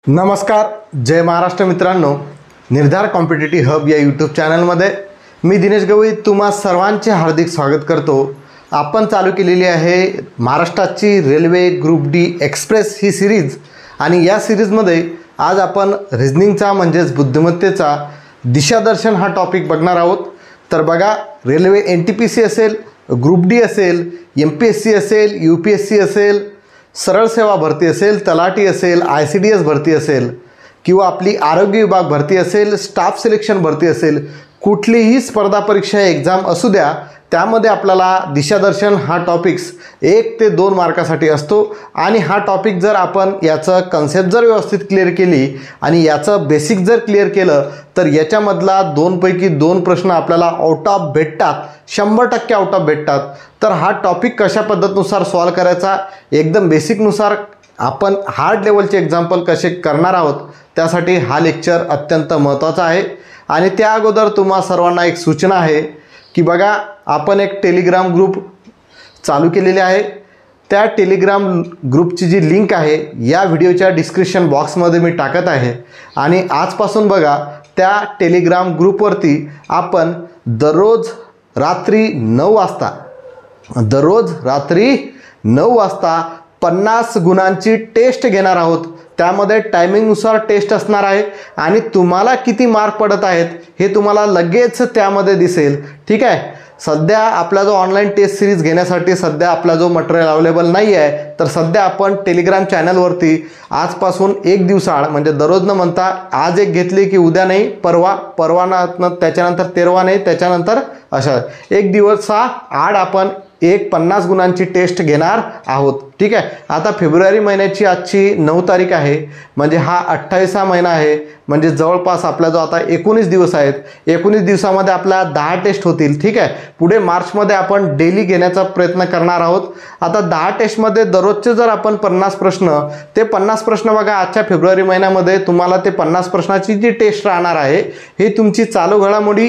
नमस्कार, जय महाराष्ट्र मित्रांनो. निर्धार कॉम्पिटिटिव्ह हब या यूट्यूब चॅनलमध्ये मी दिनेश गवई तुम्हा सर्वांचे हार्दिक स्वागत करतो. आपण चालू केलेली आहे महाराष्ट्राची रेल्वे ग्रुप डी एक्सप्रेस ही सिरीज आणि या सिरीजमध्ये आज आपण रिझनिंगचा म्हणजेच बुद्धिमत्तेचा दिशादर्शन हा टॉपिक बघणार आहोत. तर बघा, रेल्वे NTPC असेल, ग्रुप डी असेल, MPSC असेल, UPSC असेल, सरळ सेवा भरती असेल, तलाठी असेल, ICDS भरती असेल किंवा आपली आरोग्य विभाग भरती असेल, स्टाफ सिलेक्शन भरती असेल, कुठलीही स्पर्धा परीक्षा एक्झाम असू द्या, त्यामध्ये आपल्याला दिशादर्शन हा टॉपिक्स 1 ते 2 मार्कासाठी असतो. आणि हा टॉपिक जर आपण याचं कन्सेप्ट जर व्यवस्थित क्लिअर केली आणि याचं बेसिक जर क्लिअर केलं तर याच्यामधला 2 पैकी 2 प्रश्न आपल्याला आउट ऑफ भेटतात, 100% आउट ऑफ भेटतात. तर हा टॉपिक कशा पद्धतीनुसार सॉल्व करायचा, एकदम बेसिकनुसार आपण हार्ड लेवलचे एक्झाम्पल कसे करणार आहोत, त्यासाठी हा लेक्चर अत्यंत महत्त्वाचा आहे. आणि त्या अगोदर तुम्हा सर्वांना एक सूचना आहे की बघा, आपण एक टेलिग्राम ग्रुप चालू केलेले आहे. त्या टेलिग्राम ग्रुपची जी लिंक आहे या व्हिडिओच्या डिस्क्रिप्शन बॉक्समध्ये मी टाकत आहे. आणि आजपासून बघा, त्या टेलिग्राम ग्रुपवरती आपण दररोज रात्री 9 वाजता 50 गुणांची टेस्ट घेणार आहोत. त्यामध्ये टायमिंगनुसार टेस्ट असणार आहे आणि तुम्हाला किती मार्क पडत आहेत हे तुम्हाला लगेच त्यामध्ये दिसेल. ठीक आहे. सध्या आपला जो ऑनलाईन टेस्ट सिरीज घेण्यासाठी सध्या आपला जो मटेरियल अवेलेबल नाही आहे, तर सध्या आपण टेलिग्राम चॅनलवरती आजपासून 1 दिवसाआड म्हणजे दररोज न म्हणता आज एक घेतली की उद्या नाही, परवा त्याच्यानंतर 13 नाही, त्याच्यानंतर अशा 1 दिवसाआड आपण 50 गुणांची टेस्ट घेणार आहोत. ठीक आहे. आता फेब्रुवारी महिन्याची आजची 9 तारीख आहे, म्हणजे हा 28वा महिना आहे. म्हणजे जवळपास आपला जो आता 19 दिवस आहेत, 19 दिवसामध्ये आपल्या 10 टेस्ट होतील. ठीक आहे. पुढे मार्चमध्ये आपण डेली घेण्याचा प्रयत्न करणार आहोत. आता 10 टेस्टमध्ये दररोजचे जर आपण 50 प्रश्न, ते 50 प्रश्न बघा, आजच्या फेब्रुवारी महिन्यामध्ये तुम्हाला ते 50 प्रश्नाची जी टेस्ट राहणार आहे ही तुमची चालू घडामोडी,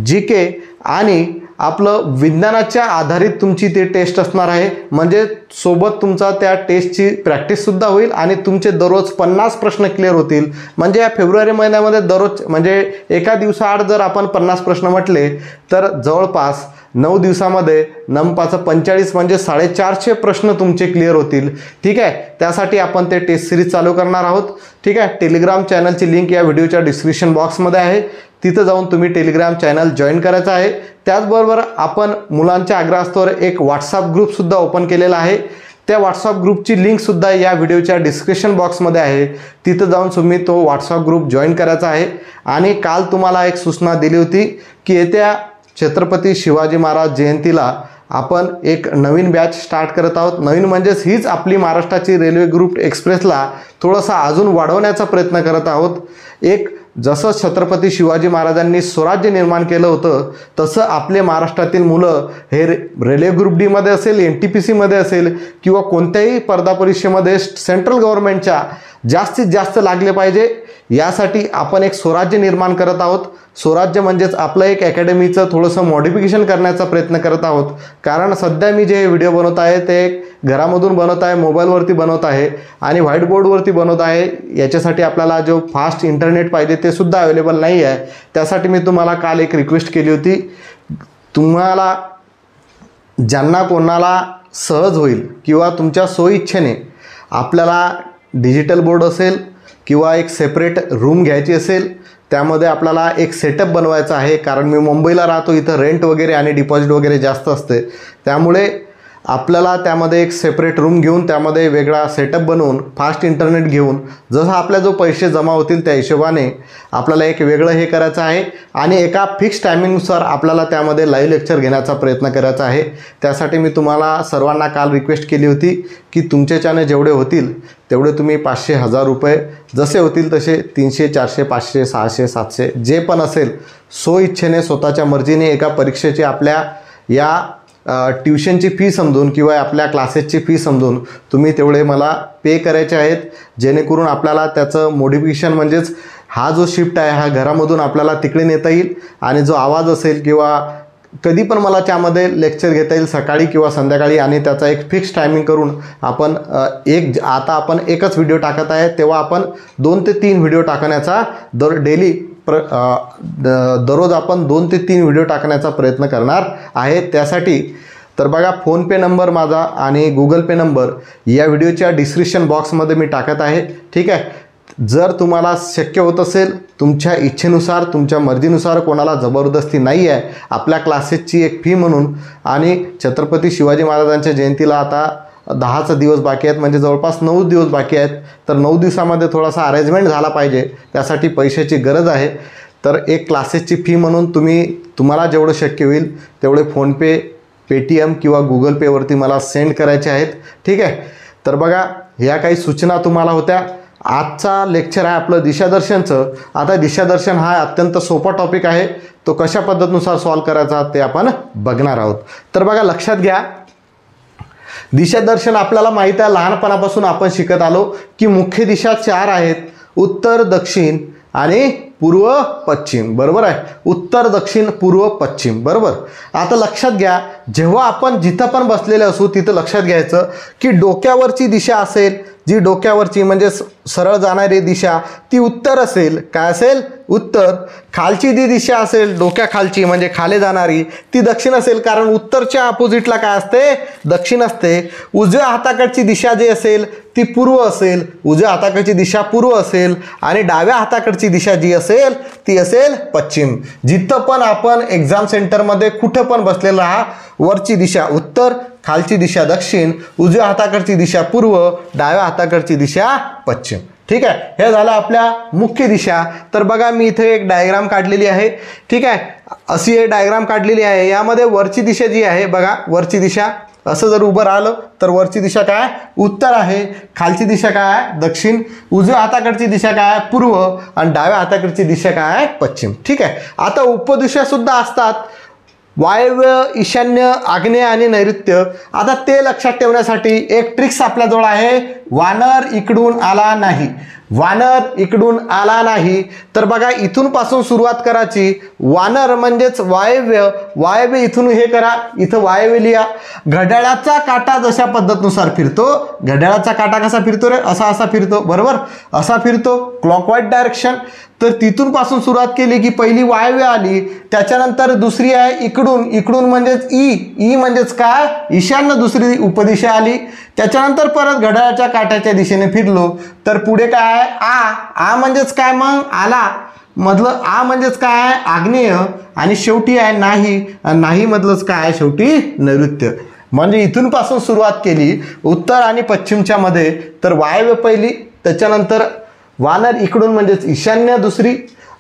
GK आणि आपलं विज्ञानाच्या आधारित तुमची ती टेस्ट असणार आहे. म्हणजे सोबत तुमचा त्या टेस्टची प्रॅक्टिससुद्धा होईल आणि तुमचे दररोज 50 प्रश्न क्लिअर होतील. म्हणजे या फेब्रुवारी महिन्यामध्ये दररोज म्हणजे एका दिवसाआड जर आपण 50 प्रश्न म्हटले तर जवळपास 9 दिवसामध्ये 45 म्हणजे 450 प्रश्न तुमचे क्लिअर होतील. ठीक आहे. त्यासाठी आपण ते टेस्ट सिरीज चालू करणार आहोत. ठीक आहे. टेलिग्राम चॅनलची लिंक या व्हिडिओच्या डिस्क्रिप्शन बॉक्समध्ये आहे. तिथं जाऊन तुम्ही टेलिग्राम चॅनल जॉईन करायचं आहे. त्याचबरोबर आपण मुलांच्या आग्रहास्तवर एक व्हॉट्सअप ग्रुपसुद्धा ओपन केलेला आहे. त्या व्हॉट्सअप ग्रुपची लिंकसुद्धा या व्हिडिओच्या डिस्क्रिप्शन बॉक्समध्ये आहे. तिथं जाऊन तुम्ही तो व्हॉट्सअप ग्रुप जॉईन करायचा आहे. आणि काल तुम्हाला एक सूचना दिली होती की येत्या छत्रपती शिवाजी महाराज जयंतीला आपण एक नवीन बॅच स्टार्ट करत आहोत. नवीन म्हणजेच हीच आपली महाराष्ट्राची रेल्वे ग्रुप एक्सप्रेसला थोडंसं अजून वाढवण्याचा प्रयत्न करत आहोत. एक जसं छत्रपती शिवाजी महाराजांनी स्वराज्य निर्माण केलं होतं, तसं आपले महाराष्ट्रातील मुलं हे रेल्वे ग्रुप डीमध्ये असेल, NTPCमध्ये असेल किंवा कोणत्याही स्पर्धा परीक्षेमध्ये सेंट्रल गव्हर्नमेंटच्या जास्तीत जास्त लागले पाहिजे, यासाठी आपण एक स्वराज्य निर्माण करत आहोत. स्वराज्य म्हणजेच आपलं एक अकॅडमीचं थोडंसं मॉडिफिकेशन करण्याचा प्रयत्न करत आहोत. कारण सध्या मी जे व्हिडिओ बनवत आहे ते घरामधून बनवत आहे, मोबाईलवरती बनवत आहे आणि व्हाईट बोर्डवरती बनवत आहे. याच्यासाठी आपल्याला जो फास्ट इंटरनेट पाहिजे ते सुद्धा अवेलेबल नाही आहे. त्यासाठी मी तुम्हाला काल एक रिक्वेस्ट केली होती, तुम्हाला ज्यांना कोणाला सहज होईल किंवा तुमच्या सोयीच्छेने आपल्याला डिजिटल बोर्ड असेल किंवा एक सेपरेट रूम घ्यायची असेल, त्यामध्ये आपल्याला एक सेटअप बनवायचा आहे. कारण मी मुंबईला राहतो, इथं रेंट वगैरे आणि डिपॉझिट वगैरे जास्त असते. त्यामुळे आपल्याला त्यामध्ये एक सेपरेट रूम घेऊन त्यामध्ये वेगळा सेटअप बनवून फास्ट इंटरनेट घेऊन जसं आपल्या जो पैसे जमा होतील त्या हिशोबाने आपल्याला एक वेगळं हे करायचं आहे. आणि एका फिक्स टायमिंगनुसार आपल्याला त्यामध्ये लाईव्ह लेक्चर घेण्याचा प्रयत्न करायचा आहे. त्यासाठी मी तुम्हाला सर्वांना काल रिक्वेस्ट केली होती की तुमच्याच्याने जेवढे होतील तेवढे तुम्ही 500, 1000 रुपये जसे होतील तसे 300, 400, 500, 600, 700 जे पण असेल, स्वइच्छेने स्वतःच्या मर्जीने एका परीक्षेची आपल्या या ट्युशनची फी समजून किंवा आपल्या क्लासेसची फी समजून तुम्ही तेवढे मला पे करायचे आहेत. जेणेकरून आपल्याला त्याचं मॉडिफिकेशन म्हणजेच हा जो शिफ्ट आहे हा घरामधून आपल्याला तिकडे नेता येईल आणि जो आवाज असेल किंवा कधी पण मला त्यामध्ये लेक्चर घेता येईल, सकाळी किंवा संध्याकाळी, आणि त्याचा एक फिक्स टायमिंग करून आपण आता आपण एकच व्हिडिओ टाकत आहे, तेव्हा आपण 2 ते 3 व्हिडिओ टाकण्याचा दररोज आपण 2 ते 3 व्हिडिओ टाकण्याचा प्रयत्न करणार आहे. त्यासाठी तर बघा, फोनपे नंबर माझा आणि गुगल पे नंबर या व्हिडिओच्या डिस्क्रिप्शन बॉक्समध्ये मी टाकत आहे. ठीक आहे. जर तुम्हाला शक्य होत असेल, तुमच्या इच्छेनुसार, तुमच्या मर्जीनुसार, कोणाला जबरदस्ती नाही आहे, आपल्या क्लासेसची एक फी म्हणून, आणि छत्रपती शिवाजी महाराजांच्या जयंतीला आता 10च दिवस बाकी आहेत, म्हणजे जवळपास 9 दिवस बाकी आहेत. तर 9 दिवसामध्ये थोडासा अरेंजमेंट झाला पाहिजे, त्यासाठी पैशाची गरज आहे. तर एक क्लासेसची फी म्हणून तुम्हाला जेवढं शक्य होईल तेवढे फोनपे, पेटीएम किंवा गुगल पेवरती मला सेंड करायचे आहेत. ठीक आहे. तर बघा, ह्या काही सूचना तुम्हाला होत्या. आजचा लेक्चर आहे आपलं दिशादर्शनचं. आता दिशादर्शन हा अत्यंत सोपा टॉपिक आहे, तो कशा पद्धतीनुसार सॉल्व करायचा ते आपण बघणार आहोत. तर बघा, लक्षात घ्या, दिशादर्शन आपल्याला माहीत आहे, लहानपणापासून आपण शिकत आलो की मुख्य दिशा 4 आहेत, उत्तर, दक्षिण आणि पूर्व, पश्चिम. बरोबर आहे. उत्तर, दक्षिण, पूर्व, पश्चिम. बरोबर. आता लक्षात घ्या, जेव्हा आपण जिथं पण बसलेले असू तिथं लक्षात घ्यायचं की डोक्यावरची दिशा असेल, जी डोक्यावरची म्हणजे सरळ जाणारी दिशा, ती उत्तर असेल. काय असेल? उत्तर. खालची जी दिशा असेल डोक्याखालची म्हणजे खाली जाणारी, ती दक्षिण असेल, कारण उत्तरच्या अपोजिटला काय असते? दक्षिण असते. उजव्या हाताकडची दिशा जी असेल ती पूर्व असेल, उजव्या हाताकडची दिशा पूर्व असेल, आणि डाव्या हाताकडची दिशा जी असेल ती असेल पश्चिम. जिथं पण आपण एक्झाम सेंटरमध्ये कुठं पण बसलेला राहा, वरची दिशा उत्तर, खालची दिशा दक्षिण, उजव्या हाताकडची दिशा पूर्व, डाव्या हाताकडची दिशा पश्चिम. ठीक आहे. हे झालं आपल्या मुख्य दिशा. तर बघा, मी इथे एक डायग्राम काढलेली आहे. ठीक आहे. अशी एक डायग्राम काढलेली आहे. यामध्ये वरची दिशा जी आहे बघा, वरची दिशा असं जर उभं राहिलं तर वरची दिशा काय? उत्तर आहे. खालची दिशा काय? दक्षिण. उजव्या हाताकडची दिशा काय? पूर्व. आणि डाव्या हाताकडची दिशा काय? पश्चिम. ठीक आहे. आता उपदिशा सुद्धा असतात, वायव्य, ईशान्य, आग्नेय आणि नैऋत्य. आता ते लक्षात ठेवण्यासाठी एक ट्रिक्स आपल्याजवळ आहे, वानर इकडून आला नाही. वानर इकडून आला नाही. तर बघा, इथून पासून सुरुवात करायची. वानर म्हणजेच वायव्य. वायव्य इथून हे करा, इथं वायव्य लिहा. घड्याळाचा काटा जशा पद्धतीनुसार फिरतो, घड्याळाचा काटा कसा फिरतो रे? असा फिरतो. बरोबर. असा फिरतो, क्लॉकवाईज डायरेक्शन. तर तिथून पासून सुरुवात केली की पहिली वायव्य आली, त्याच्यानंतर दुसरी आहे इकडून. इकडून म्हणजेच ई म्हणजेच काय? ईशान्य दुसरी उपदिशा आली. त्याच्यानंतर परत घड्याळाच्या काट्याच्या दिशेने फिरलो तर पुढे काय? आ म्हणजेच काय? मग आला मधलं आ म्हणजेच काय? आग्नेय. आणि शेवटी आहे नाही. नाही मधलंच काय? शेवटी नैऋत्य. म्हणजे इथून पासून सुरुवात केली उत्तर आणि पश्चिमच्या मध्ये, तर वायव्य पहिली, त्याच्यानंतर वानर इकडून म्हणजेच ईशान्य दुसरी,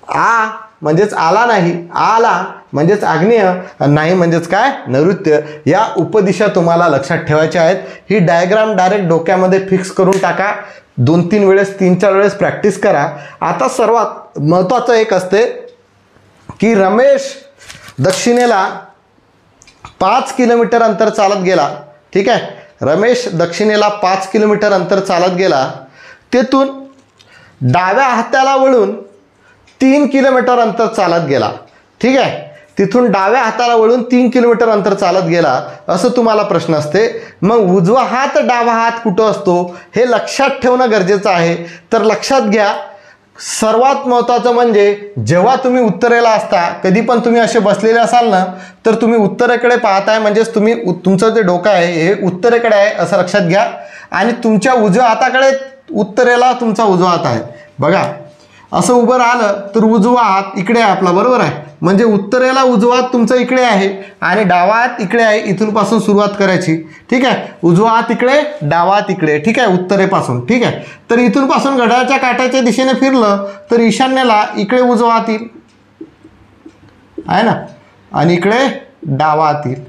आ म्हणजेच आला नाही, आला म्हणजेच आग्नेय, नाही म्हणजेच काय? नैऋत्य. या उपदिशा तुम्हाला लक्षात ठेवायच्या आहेत. ही डायग्राम डायरेक्ट डोक्यामध्ये फिक्स करून टाका. 2-3 वेळेस, 3-4 वेळेस प्रॅक्टिस करा. आता सर्वात महत्त्वाचं एक असते की रमेश दक्षिणेला 5 किलोमीटर अंतर चालत गेला. ठीक आहे. रमेश दक्षिणेला 5 किलोमीटर अंतर चालत गेला. तेथून डाव्या हाताला वळून 3 किलोमीटर अंतर चालत गेला. ठीक आहे. तिथून डाव्या हाताला वळून 3 किलोमीटर अंतर चालत गेला, असं तुम्हाला प्रश्न असते. मग उजवा हात, डावा हात कुठं असतो हे लक्षात ठेवणं गरजेचं आहे. तर लक्षात घ्या, सर्वात महत्त्वाचं म्हणजे जेव्हा तुम्ही उत्तरेला असता, कधी पण तुम्ही असे बसलेले असाल ना, तर तुम्ही उत्तरेकडे पाहताय, म्हणजेच तुमचं जे डोकं आहे हे उत्तरेकडे आहे असं लक्षात घ्या. आणि तुमच्या उजव्या हाताकडे, उत्तरेला तुमचा उजवा हात आहे. बघा, असं उभं राहिलं तर उजवा हात इकडे आहे आपला. बरोबर आहे. म्हणजे उत्तरेला उजवा हात तुमचा इकडे आहे आणि डावा हात इकडे आहे. इथून पासून सुरुवात करायची. ठीक आहे. उजवा हात इकडे, डावा हात इकडे. ठीक आहे. उत्तरेपासून. ठीक आहे. तर इथून पासून घड्याळाच्या काट्याच्या दिशेने फिरलं तर ईशान्येला इकडे उजवा हात येईल आहे ना, आणि इकडे डावा हात येईल.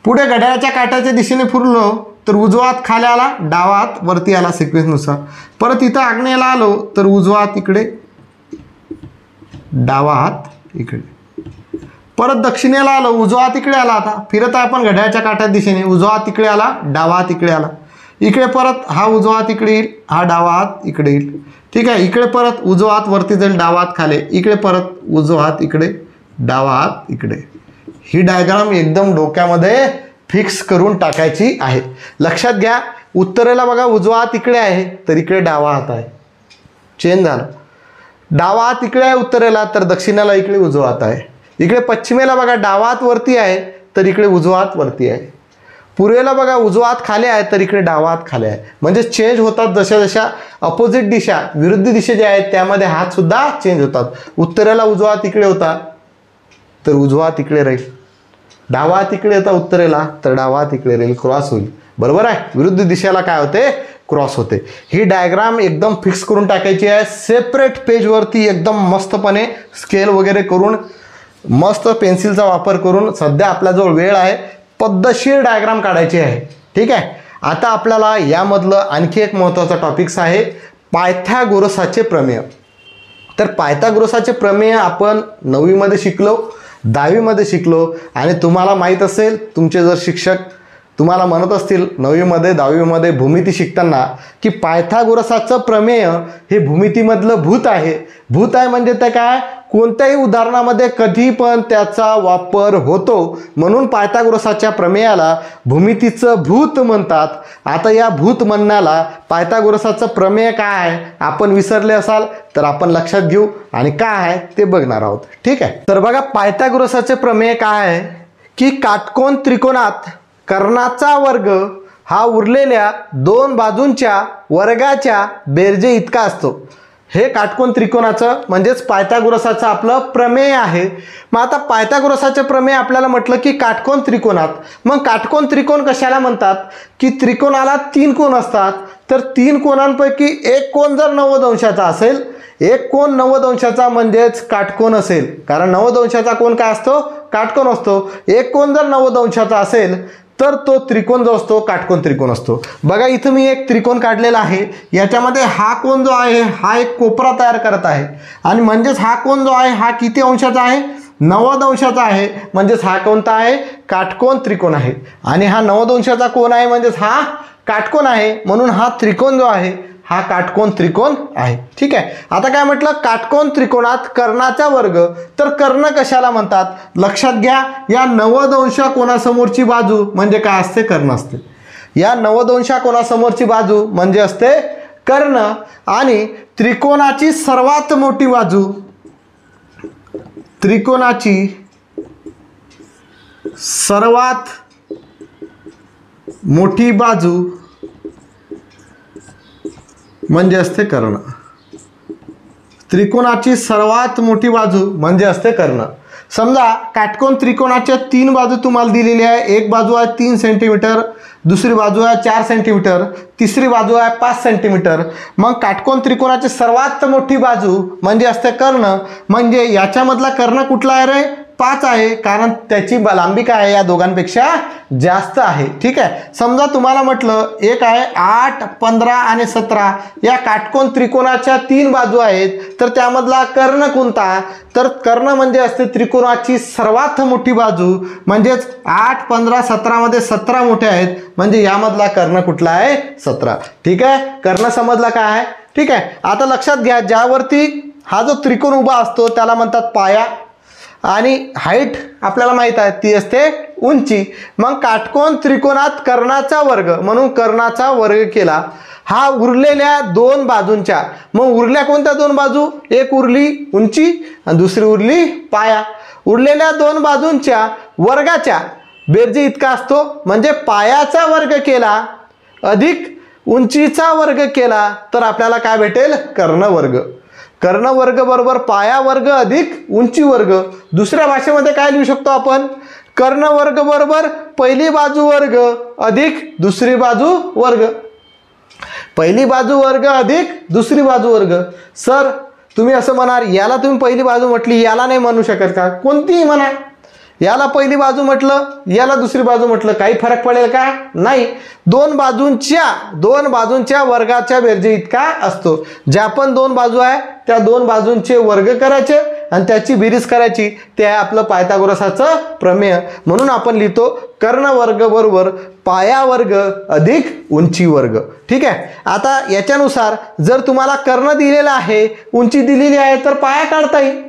पुढे घड्याळाच्या काट्याच्या दिशेने फिरलो तर उजवा हात खाली आला, डावा हात वरती आला सिक्वेन्सनुसार. परत इथं आग्नेयला आलो तर उजवा हात इकडे, डावा हात इकडे. परत दक्षिणेला आलो, उजवा हात इकडे आला. आता फिरत आहे आपण घड्याळाच्या काट्याच्या दिशेने. उजवा हात इकडे आला, डावा हात इकडे आला. इकडे परत हा उजवा हात इकडे येईल, हा डावा हात इकडे येईल. ठीक आहे. इकडे परत उजवा हात वरती जाईल, डावा हात खाली. इकडे परत उजवा हात इकडे, डावा हात इकडे. ही डायग्राम एकदम डोक्यामध्ये फिक्स करून टाकायची आहे. लक्षात घ्या, उत्तरेला बघा उजवा हात इकडे आहे तर इकडे डावा हात आहे. चेंज झालं. डावा हात इकडे आहे उत्तरेला तर दक्षिणेला इकडे उजवा हात आहे. इकडे पश्चिमेला बघा डावा हात वरती आहे तर इकडे उजवा हात वरती आहे. पूर्वेला बघा उजवा हात खाली आहे तर इकडे डावा हात खाली आहे. म्हणजे चेंज होतात जशा जशा अपोजिट दिशा, विरुद्ध दिशा ज्या आहेत त्यामध्ये हात सुद्धा चेंज होतात. उत्तरेला उजवा हात इकडे होता तर उजवा हात इकडे राहील. डावा हात इकडे होता उत्तरेला तर डावा हात इकडे राहील. क्रॉस होईल. बरोबर आहे. विरुद्ध दिशेला काय होते? क्रॉस होते. ही डायग्राम एकदम फिक्स करून टाकायची आहे. सेपरेट पेजवरती एकदम मस्तपणे स्केल वगैरे करून, मस्त पेन्सिलचा वापर करून, सध्या आपल्याजवळ वेळ आहे, पद्धतशीर डायग्राम काढायची आहे. ठीक आहे. आता आपल्याला यामधलं आणखी एक महत्त्वाचा टॉपिक्स आहे पायथागोरसाचे प्रमेय. तर पायथागोरसाचे प्रमेय आपण 9वीमध्ये शिकलो, 10वीमध्ये शिकलो आणि तुम्हाला माहीत असेल, तुमचे जर शिक्षक तुम्हाला म्हणत असतील 9वीमध्ये 10वीमध्ये भूमिती शिकताना की पायथागोरसाचं प्रमेय हे भूमितीमधलं भूत आहे. भूत आहे म्हणजे ते काय? कोणत्याही उदाहरणामध्ये कधी पण त्याचा वापर होतो, म्हणून पायथागोरसाच्या प्रमेयाला भूमितीचं भूत म्हणतात. आता या भूत म्हणण्याला पायथागोरसाचं प्रमेय काय आहे आपण विसरले असाल तर आपण लक्षात घेऊ आणि काय आहे ते बघणार आहोत. ठीक आहे. तर बघा, पायथागोरसाचे प्रमेय काय आहे की काटकोन त्रिकोणात कर्णाचा वर्ग हा उरलेल्या दोन बाजूंच्या वर्गाच्या बेरजे इतका असतो. हे काटकोन त्रिकोणाचं म्हणजेच पायथागोरसाचं आपलं प्रमेय आहे. मग आता पायथागोरसाचे प्रमेय आपल्याला म्हटलं की काटकोन त्रिकोणात, मग काटकोन त्रिकोण कशाला म्हणतात की त्रिकोणाला 3 कोन असतात. तर 3 कोनांपैकी एक कोन जर 90 अंशाचा असेल, एक कोन 90 अंशाचा म्हणजेच काटकोन असेल, कारण 90 अंशाचा कोन काय असतो? काटकोन असतो. एक कोन जर 90 अंशाचा असेल तर तो त्रिकोण जो असतो काटकोन त्रिकोण असतो. बघा, इथं मी एक त्रिकोण काढलेला आहे. याच्यामध्ये हा कोन जो आहे हा एक कोपरा तयार करत आहे आणि म्हणजेच हा कोन जो आहे हा किती अंशाचा आहे? 90 अंशाचा आहे. म्हणजेच हा कोणता आहे? काटकोन त्रिकोण आहे. आणि हा 90 अंशाचा कोन आहे म्हणजेच हा काटकोन आहे, म्हणून हा त्रिकोण जो आहे हा काटकोन त्रिकोण आहे. ठीक आहे. आता काय म्हटलं? काटकोन त्रिकोणात कर्णाचा वर्ग. तर कर्ण कशाला म्हणतात? लक्षात घ्या, या 90 अंश कोणासमोरची बाजू म्हणजे काय असते? कर्ण असते. या 90 अंश कोणासमोरची बाजू म्हणजे असते कर्ण. आणि त्रिकोणाची सर्वात मोठी बाजू, त्रिकोणाची सर्वात मोठी बाजू म्हणजे असते कर्ण. त्रिकोणाची सर्वात मोठी बाजू म्हणजे असते कर्ण. समजा काटकोन त्रिकोणाच्या 3 बाजू तुम्हाला दिलेली आहे. एक बाजू आहे 3 सेंटीमीटर, दुसरी बाजू आहे 4 सेंटीमीटर, तिसरी बाजू आहे 5 सेंटीमीटर. मग काटकोन त्रिकोणाची सर्वात मोठी बाजू म्हणजे असते कर्ण. म्हणजे याच्यामधला कर्ण कुठला आहे रे? 5 आहे, कारण त्याची लांबी काय आहे? या दोघांपेक्षा जास्त आहे. ठीक आहे. समजा तुम्हाला म्हटलं एक आहे 8, 15 आणि 17 या काटकोन त्रिकोणाच्या 3 बाजू आहेत, तर त्यामधला कर्ण कोणता? तर कर्ण म्हणजे असते त्रिकोणाची सर्वात मोठी बाजू. म्हणजेच 8, 15, 17 मध्ये 17 मोठे आहेत, म्हणजे यामधला कर्ण कुठला आहे? 17. ठीक आहे. कर्ण समजला काय आहे? ठीक आहे. आता लक्षात घ्या, ज्यावरती हा जो त्रिकोण उभा असतो त्याला म्हणतात पाया आणि हाईट आपल्याला माहित आहे ती असते उंची. मग काटकोन त्रिकोणात कर्णाचा वर्ग म्हणून कर्णाचा वर्ग केला. हा उरलेल्या 2 बाजूंच्या, मग उरल्या कोणत्या 2 बाजू? एक उरली उंची आणि दुसरी उरली पाया. उरलेल्या 2 बाजूंच्या वर्गाच्या बेरजे इतका असतो. म्हणजे पायाचा वर्ग केला अधिक उंचीचा वर्ग केला तर आपल्याला काय भेटेल? कर्ण वर्ग. कर्ण वर्ग बरोबर पाया वर्ग अधिक उंची वर्ग. दुसऱ्या भाषेमध्ये काय लिहू शकतो आपण? कर्ण वर्ग बरोबर पहिली बाजू वर्ग अधिक दुसरी बाजू वर्ग. पहिली बाजू वर्ग अधिक दुसरी बाजू वर्ग. सर तुम्ही असं म्हणाल, याला तुम्ही पहिली बाजू म्हटली, याला नाही म्हणू शकत का? कोणतीही म्हणा. याला पहिली बाजू म्हटलं, याला दुसरी बाजू म्हटलं, काही फरक पडेल का? नाही. 2 बाजूंच्या वर्गाच्या बेरजे इतका असतो. ज्या पण 2 बाजू आहे त्या 2 बाजूंचे वर्ग करायचे आणि त्याची बेरीज करायची. ते आहे आपलं पायथागोरसाचं प्रमेय. म्हणून आपण लिहितो कर्ण वर्ग बरोबर पाया वर्ग अधिक उंची वर्ग. ठीक आहे. आता याच्यानुसार जर तुम्हाला कर्ण दिलेला आहे, उंची दिलेली आहे, तर पाया काढता येईल.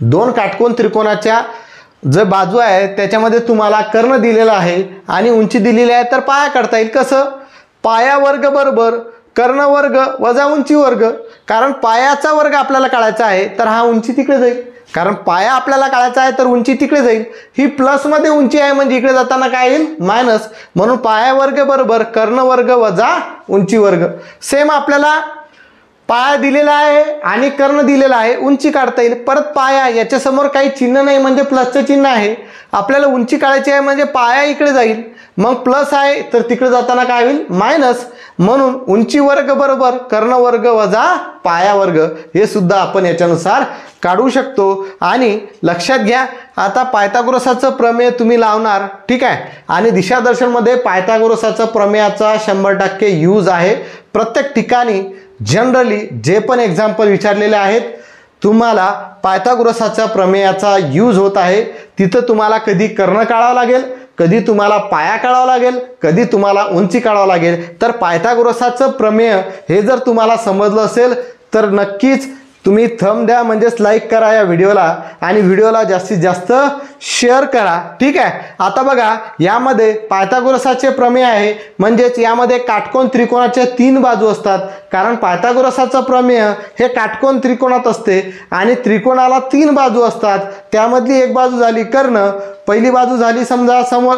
2 काटकोन त्रिकोणाच्या जे बाजू आहे त्याच्यामध्ये तुम्हाला कर्ण दिलेला आहे आणि उंची दिलेली आहे, तर पाया काढता येईल. कसं? पाया वर्ग बरोबर कर्ण वर्ग वजा उंची वर्ग. कारण पायाचा वर्ग आपल्याला काढायचा आहे, तर हा उंची तिकडे जाईल. कारण पाया आपल्याला काढायचा आहे तर उंची तिकडे जाईल. ही प्लसमध्ये उंची आहे म्हणजे इकडे जाताना काय येईल? मायनस. म्हणून पाया वर्ग बरोबर कर्ण वर्ग वजा उंची वर्ग. सेम आपल्याला पाया दिलेला आहे आणि कर्ण दिलेला आहे, उंची काढता येईल. परत पाया याच्यासमोर काही चिन्ह नाही म्हणजे प्लसचं चिन्ह आहे. आपल्याला उंची काढायची आहे म्हणजे पाया इकडे जाईल, मग प्लस आहे तर तिकडे जाताना काय होईल? मायनस. म्हणून उंची वर्ग बरोबर कर्ण वर्ग वजा पाया वर्ग हे सुद्धा आपण याच्यानुसार काढू शकतो. आणि लक्षात घ्या, आता पायथागोरसाचं प्रमेय तुम्ही लावणार, ठीक आहे. आणि दिशादर्शनमध्ये पायथागोरसाचं प्रमेयाचा 100% यूज आहे. प्रत्येक ठिकाणी जनरली जे पण एक्झाम्पल विचारलेले आहेत तुम्हाला पायथागोरसाच्या प्रमेयाचा यूज होत आहे. तिथं तुम्हाला कधी कर्ण काढावं लागेल, कधी तुम्हाला पाया काढावा लागेल, कधी तुम्हाला उंची काढावं लागेल. तर पायथागोरसाचं प्रमेय हे जर तुम्हाला समजलं असेल तर नक्कीच तुम्ही थंब द्या, म्हणजेच लाईक करा या व्हिडिओला आणि व्हिडिओला जास्तीत जास्त शेअर करा, ठीक आहे. आता बघा, यामध्ये पायथागोरसाचे प्रमेय आहे म्हणजेच यामध्ये काटकोन त्रिकोणाच्या 3 बाजू असतात. कारण पायथागोरसाचं प्रमेय हे काटकोन त्रिकोणात असते आणि त्रिकोणाला 3 बाजू असतात. त्यामधली एक बाजू झाली कर्ण, पहिली बाजू झाली समजा समोर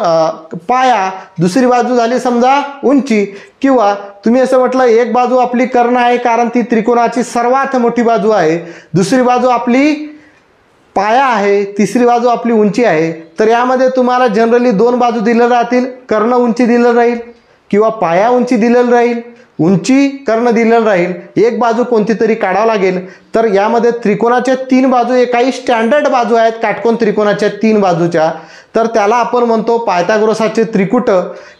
पाया, दुसरी बाजू झाली समजा उंची. किंवा तुम्ही असं म्हटलं एक बाजू आपली कर्ण आहे कारण ती त्रिकोणाची सर्वात मोठी बाजू आहे, दुसरी बाजू आपली पाया आहे, तिसरी बाजू आपली उंची आहे. तर यामध्ये तुम्हाला जनरली 2 बाजू दिलेल्या राहतील. कर्ण उंची दिलेलं राहील किंवा पाया उंची दिलेलं राहील, उंची कर्ण दिलेलं राहील. एक बाजू कोणती तरी काढावं लागेल. तर यामध्ये त्रिकोणाच्या 3 बाजू काही स्टँडर्ड बाजू आहेत काटकोन त्रिकोणाच्या 3 बाजूच्या, तर त्याला आपण म्हणतो पायथागोरसाचे त्रिकुट.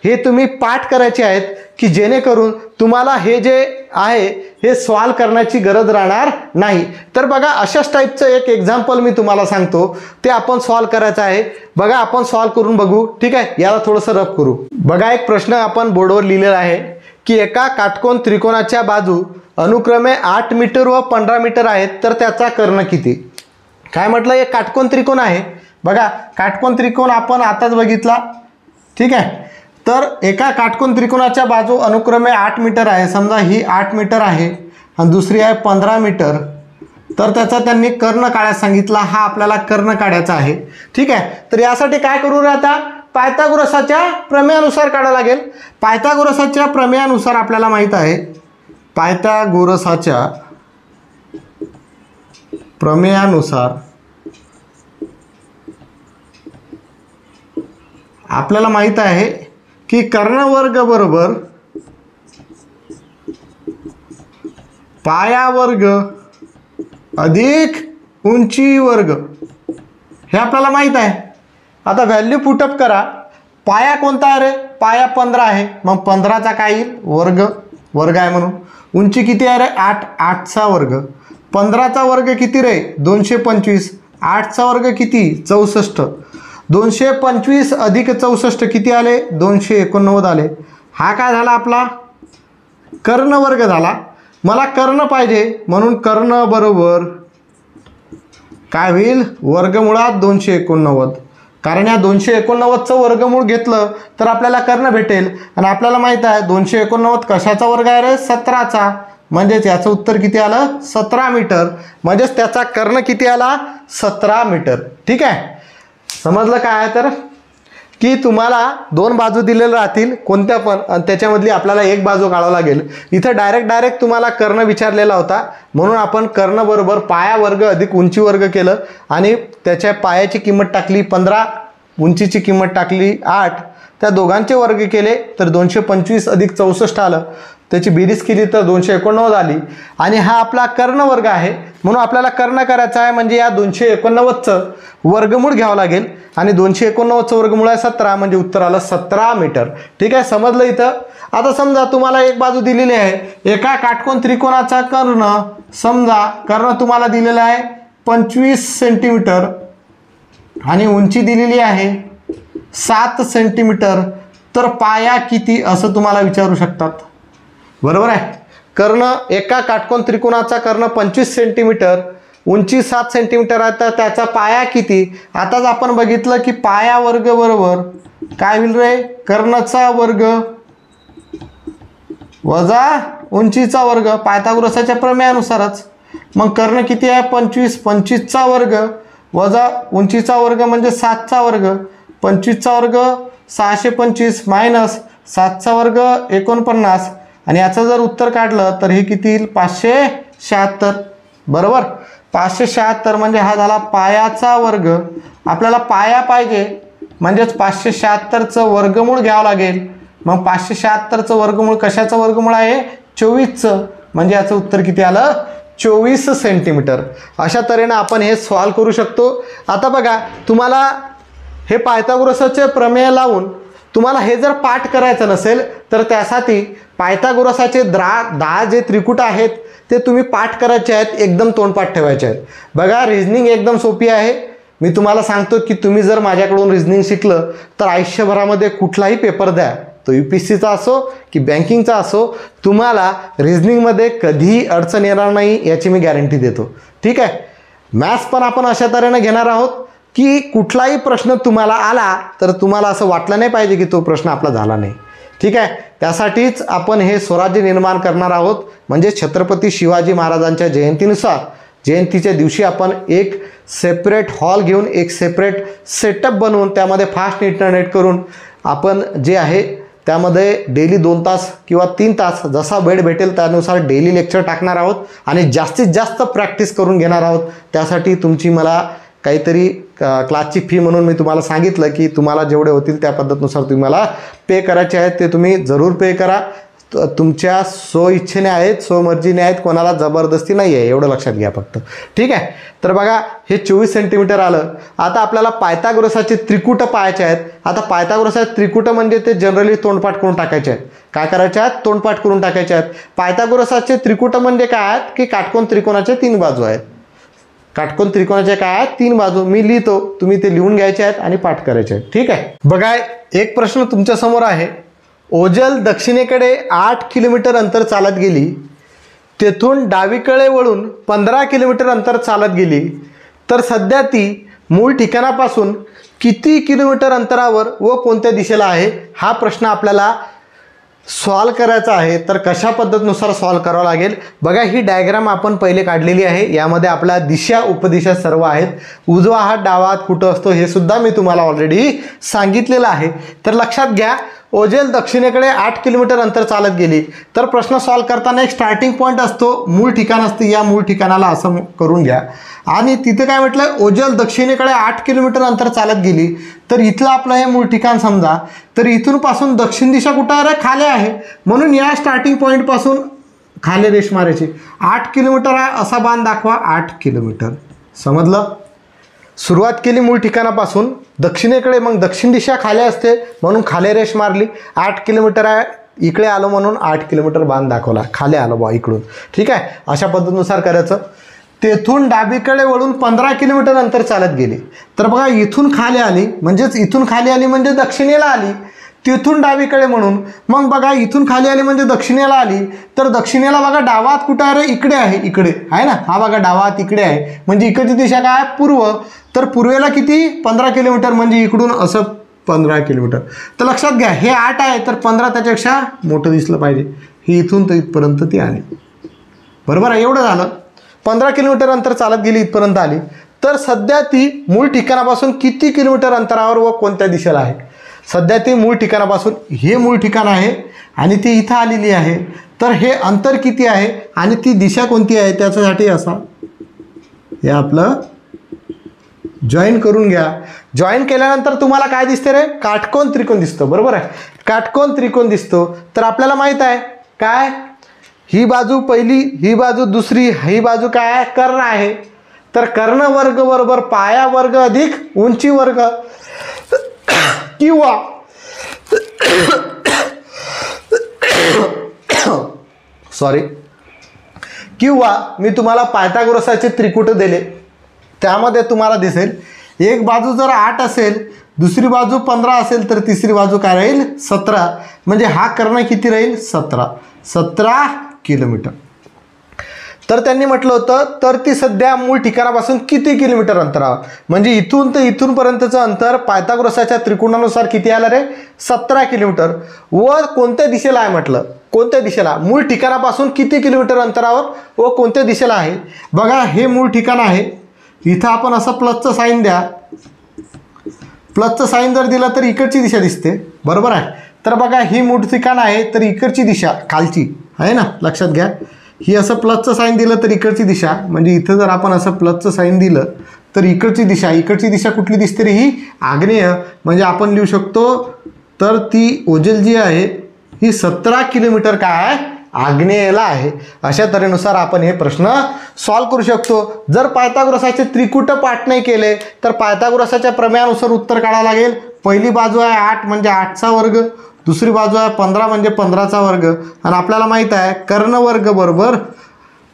हे तुम्ही पाठ करायचे आहेत की जेणेकरून तुम्हाला हे जे आहे हे सॉल्व करण्याची गरज राहणार नाही. तर बघा, अशाच टाईपचं एक एक्झाम्पल मी तुम्हाला सांगतो, ते आपण सॉल्व करायचं आहे. बघा, आपण सॉल्व करून बघू, ठीक आहे. याला थोडंसं रफ करू. बघा, एक प्रश्न आपण बोर्डवर लिहिलेला आहे की एका काटकोन त्रिकोणाच्या बाजू अनुक्रमे 8 मीटर व 15 मीटर आहेत, तर त्याचा कर्ण किती? काय म्हटलं? एक काटकोन त्रिकोण आहे. बघा, काटकोन त्रिकोण आपण आताच बघितला, ठीक आहे. तर एका काटकोन त्रिकोणाच्या बाजू अनुक्रमे 8 मीटर आहे. समजा ही 8 मीटर आहे आणि दुसरी आहे 15 मीटर. तर त्याचा त्यांनी कर्ण काढायला सांगितला. हा आपल्याला कर्ण काढायचा आहे, ठीक आहे. तर यासाठी काय करू आता? पायथागोरसाच्या प्रमेयानुसार काढावं लागेल. पायथागोरसाच्या प्रमेयानुसार आपल्याला माहित आहे, पायथागोरसाच्या प्रमेयानुसार आपल्याला माहित आहे की कर्ण वर्ग बरोबर पाया वर्ग अधिक उंची वर्ग हे आपल्याला माहित आहे. आता व्हॅल्यू पुटअप करा. पाया कोणता आहे रे? पाया 15 आहे, मग 15चा काय येईल? वर्ग. वर्ग आहे म्हणून. उंची किती आहे रे? 8. 8चा वर्ग. 15चा वर्ग किती रे? 225. 8चा वर्ग किती? 64. 225 अधिक 64 किती आले? 289 आले. हा काय झाला? आपला कर्ण वर्ग झाला. मला कर्ण पाहिजे म्हणून कर्ण बरोबर काय होईल? वर्गमुळात 289. कारण या 289चं वर्गमूळ घेतलं तर आपल्याला कर्ण भेटेल. आणि आपल्याला माहित आहे 289 कशाचा वर्ग आहे रे? 17चा. म्हणजेच याचं उत्तर किती आलं? 17 मीटर. म्हणजेच त्याचा कर्ण किती आला? 17 मीटर. ठीक आहे. समजलं काय आहे? तर की तुम्हाला 2 बाजू दिलेल्या राहतील कोणत्या पण, आणि त्याच्यामधली आपल्याला एक बाजू काढावं लागेल. इथं डायरेक्ट तुम्हाला कर्ण विचारलेला होता म्हणून आपण कर्ण बरोबर पाया वर्ग अधिक उंची वर्ग केलं आणि त्याच्या पायाची किंमत टाकली 15, उंचीची किंमत टाकली 8. त्या दोघांचे वर्ग केले तर 225 अधिक 64 आलं. त्याची बेरीज केली तर 289 आली. आणि हा आपला कर्ण वर्ग आहे म्हणून आपल्याला कर्ण करायचा आहे. म्हणजे या 289चं वर्गमूळ घ्यावं लागेल आणि 289चं वर्गमूळ आहे 17 म्हणजे उत्तर आलं 17 मीटर. ठीक आहे. समजलं इथं? आता समजा तुम्हाला एक बाजू दिलेली आहे. एका काटकोन त्रिकोणाचा कर्ण, समजा कर्ण तुम्हाला दिलेला आहे 25 सेंटीमीटर आणि उंची दिलेली आहे 7 सेंटीमीटर. तर पाया किती असं तुम्हाला विचारू शकतात. बरोबर आहे. कर्ण एका काटकोन त्रिकोणाचा कर्ण 25 सेंटीमीटर, उंची 7 सेंटीमीटर आहे, तर त्याचा पाया किती? आताच आपण बघितलं की पाया वर्ग बरोबर काय होईल रे? कर्णचा वर्ग वजा उंचीचा वर्ग, पायथागोरसच्या प्रमेयानुसारच. मग कर्ण किती आहे? 25. 25चा वर्ग वजा उंचीचा वर्ग म्हणजे 7चा वर्ग. 25चा वर्ग 625 मायनस 7चा वर्ग 49. आणि याचं जर उत्तर काढलं तर हे किती येईल? 576. बरोबर, 576 म्हणजे हा झाला पायाचा वर्ग. आपल्याला पाया पाहिजे म्हणजेच 576चं वर्गमूळ घ्यावं लागेल. मग 576चं वर्गमूळ कशाचं वर्गमूळ आहे? 24चं. म्हणजे याचं उत्तर किती आलं? 24 सेंटीमीटर. अशा तऱ्हेने आपण हे सॉल्व करू शकतो. आता बघा, तुम्हाला हे पायथागोरसचे प्रमेय लावून तुम्हाला हे जर पाठ करायचं नसेल तर त्यासाठी पायथागोरसचे 10 जे त्रिकुट आहेत ते तुम्ही पाठ करायचे आहेत, एकदम तोंडपाठ ठेवायचे आहेत. बघा, रिझनिंग एकदम सोपी आहे. मी तुम्हाला सांगतो की तुम्ही जर माझ्याकडून रिझनिंग शिकलं तर आयुष्यभरामध्ये कुठलाही पेपर द्या, तो UPSCचा असो की बँकिंगचा असो, तुम्हाला रिझनिंगमध्ये कधीही अडचण येणार नाही याची मी गॅरंटी देतो. ठीक आहे. मॅथ्स पण आपण अशा तऱ्हेने घेणार आहोत की कुठलाही प्रश्न तुम्हाला आला तर तुम्हाला असं वाटलं नाही पाहिजे की तो प्रश्न आपला झाला नाही. ठीक आहे. त्यासाठीच आपण हे स्वराज्य निर्माण करणार आहोत. म्हणजे छत्रपती शिवाजी महाराजांच्या जयंतीनुसार, जयंतीच्या दिवशी आपण एक सेपरेट हॉल घेऊन, एक सेपरेट सेटअप बनवून त्यामध्ये फास्ट इंटरनेट करून आपण जे आहे त्यामध्ये डेली 2 तास किंवा 3 तास जसा वेळ भेटेल त्यानुसार डेली लेक्चर टाकणार आहोत आणि जास्तीत जास्त प्रॅक्टिस करून घेणार आहोत. त्यासाठी तुमची मला काहीतरी क्लासची फी म्हणून मी तुम्हाला सांगितलं की तुम्हाला जेवढे होतील त्या पद्धतीनुसार तुम्ही मला पे करायचे आहेत, ते तुम्ही जरूर पे करा. तुमच्या स्वइच्छेने आहेत, स्वमर्जीने आहेत, कोणाला जबरदस्ती नाही आहे, एवढं लक्षात घ्या फक्त. ठीक आहे. तर बघा, हे 24 सेंटीमीटर आलं. आता आपल्याला पायथागोरसचे त्रिकुट पाहायचे आहेत. आता पायथागोरसचे त्रिकुट म्हणजे ते जनरली तोंडपाठ करून टाकायचे आहेत. काय करायचे आहेत? तोंडपाठ करून टाकायचे आहेत. पायथागोरसचे त्रिकुट म्हणजे काय आहेत की काटकोन त्रिकोणाचे 3 बाजू आहेत. काटकोन त्रिकोणाचे काय आहेत? 3 बाजू. मी लिहितो, तुम्ही ते लिहून घ्यायचे आहेत आणि पाठ करायचे आहेत. ठीक आहे. बघा, एक प्रश्न तुमच्या समोर आहे. ओझल दक्षिणेकडे 8 किलोमीटर अंतर चालत गेली, तेथून डावीकडे वळून 15 किलोमीटर अंतर चालत गेली, तर सध्या ती मूळ ठिकाणापासून किती किलोमीटर अंतरावर व कोणत्या दिशेला आहे? हा प्रश्न आपल्याला सॉल्व करायचा आहे. तर कशा पद्धतीनुसार सॉल्व करावं लागेल? बघा, ही डायग्राम आपण पहिले काढलेली आहे. यामध्ये आपल्या दिशा उपदिशा सर्व आहेत. उजवा हात डावा हात कुठं असतो हे सुद्धा मी तुम्हाला ऑलरेडी सांगितलेलं आहे. तर लक्षात घ्या, ओझेल दक्षिणेकडे 8 किलोमीटर अंतर चालत गेली. तर प्रश्न सॉल्व करताना एक स्टार्टिंग पॉईंट असतो, मूळ ठिकाण असते. या मूळ ठिकाणाला असं करून घ्या. आणि तिथे काय म्हटलं? ओझेल दक्षिणेकडे 8 किलोमीटर अंतर चालत गेली. तर इथलं आपलं हे मूळ ठिकाण समजा. तर इथून पासून दक्षिण दिशा कुठं आहे? खाली आहे. म्हणून या स्टार्टिंग पॉईंटपासून खाली रेष मारायची. 8 किलोमीटर आहे असा बाण दाखवा. 8 किलोमीटर. समजलं? सुरुवात केली मूळ ठिकाणापासून दक्षिणेकडे, मग दक्षिण दिशा खाली असते म्हणून खाली रेष मारली. 8 किलोमीटर आहे, इकडे आलो म्हणून 8 किलोमीटर बाण दाखवला. खाली आलो बा इकडून. ठीक आहे. अशा पद्धतीनुसार करायचं. तेथून डावीकडे वळून 15 किलोमीटर अंतर चालत गेली. तर बघा, इथून खाली आली म्हणजेच इथून खाली आली म्हणजे दक्षिणेला आली. तिथून डावीकडे म्हणून मग बघा, इथून खाली आली म्हणजे दक्षिणेला आली. तर दक्षिणेला बघा डावा हात कुठे आहे? इकडे आहे. इकडे आहे ना, हा बघा डावा हात इकडे आहे. म्हणजे इकडची दिशा काय? पूर्व. तर पूर्वेला किती? 15 किलोमीटर. म्हणजे इकडून असं 15 किलोमीटर. तर लक्षात घ्या, हे 8 आहे तर 15 त्याच्यापेक्षा मोठं दिसलं पाहिजे. ही इथून तर इथपर्यंत ती आली. बरोबर आहे? एवढं झालं. 15 किलोमीटर अंतर चालत गेली, इथपर्यंत आली. तर सध्या ती मूळ ठिकाणापासून किती किलोमीटर अंतरावर व कोणत्या दिशेला आहे? सध्या ती मूळ ठिकाणापासून, हे मूळ ठिकाण आहे आणि ती इथं आलेली आहे. तर हे अंतर किती आहे आणि ती दिशा कोणती आहे? त्याच्यासाठी असा हे आपलं जॉईन करून घ्या. जॉईन केल्यानंतर तुम्हाला काय दिसते रे? काटकोन त्रिकोण दिसतो. बरोबर आहे? काटकोन त्रिकोण दिसतो. तर आपल्याला माहित आहे काय? ही बाजू पहिली, ही बाजू दुसरी, ही बाजू काय आहे? कर्ण आहे. तर कर्ण वर्ग बरोबर पाया वर्ग अधिक उंची वर्ग, किंवा किंवा मी तुम्हाला पायथागोरसचे त्रिकुट दिले, त्यामध्ये तुम्हाला दिसेल एक बाजू जर 8 असेल, दुसरी बाजू 15 असेल, तर तिसरी बाजू काय राहील? 17. म्हणजे हा कर्ण किती राहील? 17 किलोमीटर. तर त्यांनी म्हटलं होतं तर ती सध्या मूळ ठिकाणापासून किती किलोमीटर अंतरावर, म्हणजे इथून तर इथूनपर्यंतचं अंतर पायथागोरसाच्या त्रिकोणानुसार किती आलं रे, 17 किलोमीटर. व कोणत्या दिशेला आहे म्हटलं, कोणत्या दिशेला, मूळ ठिकाणापासून किती किलोमीटर अंतरावर व कोणत्या दिशेला आहे. बघा हे मूळ ठिकाण आहे, इथं आपण असं प्लसचं साईन द्या, प्लसचं साईन जर दिलं तर इकडची दिशा दिसते, बरोबर आहे. तर बघा ही मूळ ठिकाण आहे, तर इकडची दिशा खालची आहे ना, लक्षात घ्या. ही असं प्लसचं साईन दिलं तर इकडची दिशा, म्हणजे इथं जर आपण असं प्लसचं साईन दिलं तर इकडची दिशा कुठली दिसते रे, ही आग्नेय. म्हणजे आपण लिहू शकतो तर ती ओझेल जी आहे ही 17 किलोमीटर काय आहे, आग्नेयला आहे. अशा तऱ्हेनुसार आपण हे प्रश्न सॉल्व करू शकतो. जर पायथागोरसाचे त्रिकुट पाठ नाही केले तर पायथागोरसाच्या प्रमेयानुसार उत्तर काढावं लागेल. पहिली बाजू आहे 8 म्हणजे 8चा वर्ग, दुसरी बाजू आहे 15 म्हणजे 15चा वर्ग, आणि आपल्याला माहित आहे कर्ण वर्ग बरोबर